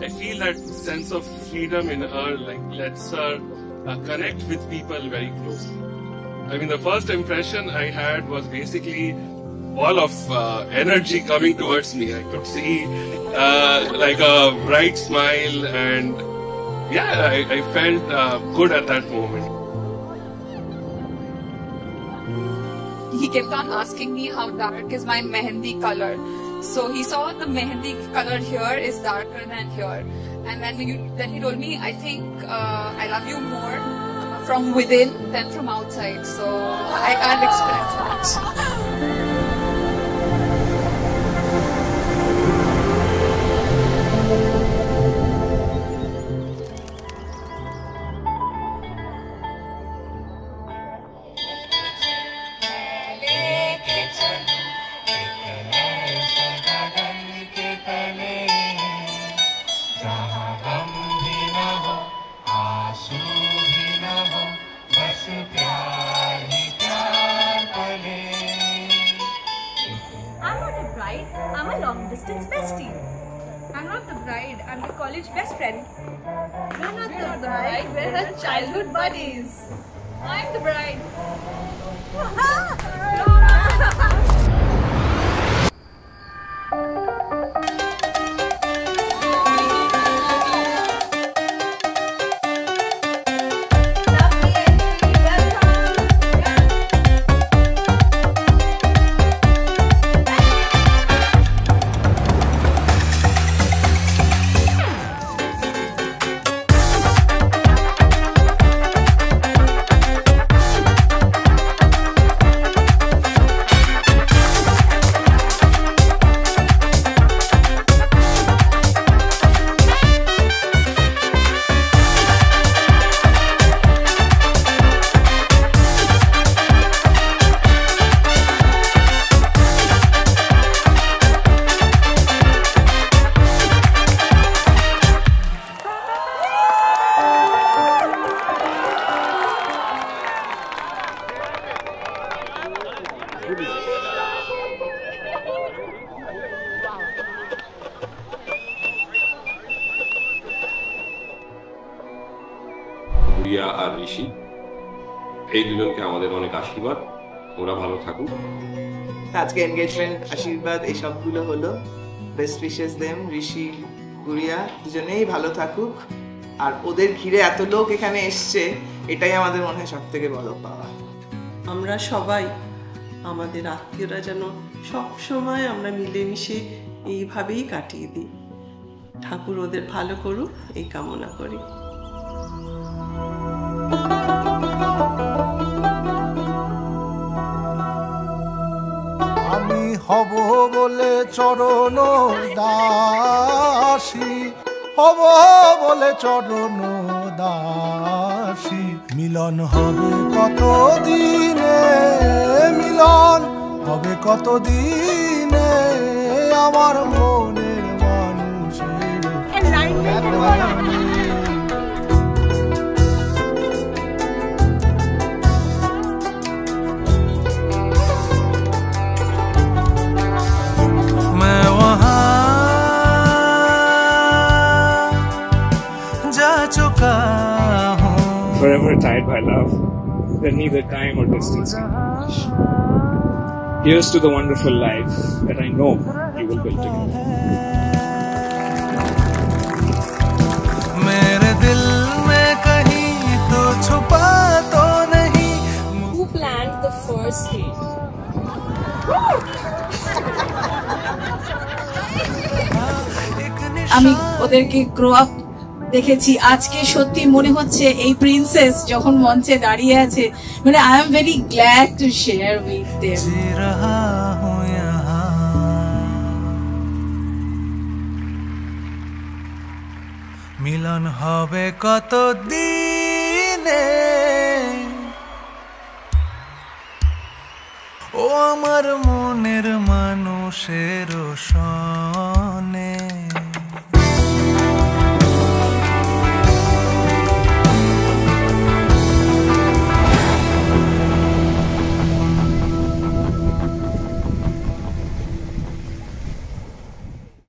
I feel that sense of freedom in her, like, lets her connect with people very closely. I mean, the first impression I had was basically wall of energy coming towards me. I could see like a bright smile, and yeah, I felt good at that moment. He kept on asking me how dark is my mehendi color. So he saw the mehendi color here is darker than here. And then he told me, I think I love you more from within than from outside. So I can't express much. I'm a long distance bestie. I'm not the bride, I'm the college best friend. We're not the bride, we're her childhood buddies. I'm the bride. গুড়িয়া আর ঋষি, এই দুজনকে আমাদের অনেক আশীর্বাদ, ওরা ভালো থাকুক। আজকে engagement, আশীর্বাদ এই সবগুলো হলো। বেস্ট উইশেস দেম, ঋষি, গুড়িয়া দুজনেই ভালো থাকুক। আর ওদের ঘিরে এত লোক এখানে এসছে, এটাই আমাদের মনে হয় সব থেকে বড় পাওয়া। আমরা সবাই, আমাদের আত্মীয়রা যেন সব সময় আমরা মিলেমিশে এইভাবেই কাটিয়ে দিই। ঠাকুর ওদের ভালো করুক এই কামনা করি। আমি হব বলে চরণ দাসী, হব বলে চরণ দাসী। মিলন হবে কত দিনে, মিলন হবে কত দিনে, আমার মনের মানুষের Forever tied by love, that neither time or distance can touch. Here's to the wonderful life that I know you will build together. मेरे दिल में कहीं तो छुपा तो नहीं। Who planned the first hit? আমি ওদেরকে গ্রো আপ দেখেছি, আজকে সত্যি মনে হচ্ছে এই প্রিন্সেস যখন মঞ্চে দাঁড়িয়ে আছে, মানে I am very glad to share with them. মিলন হবে কত দিনে, ও আমার মনের মানুষের সনে।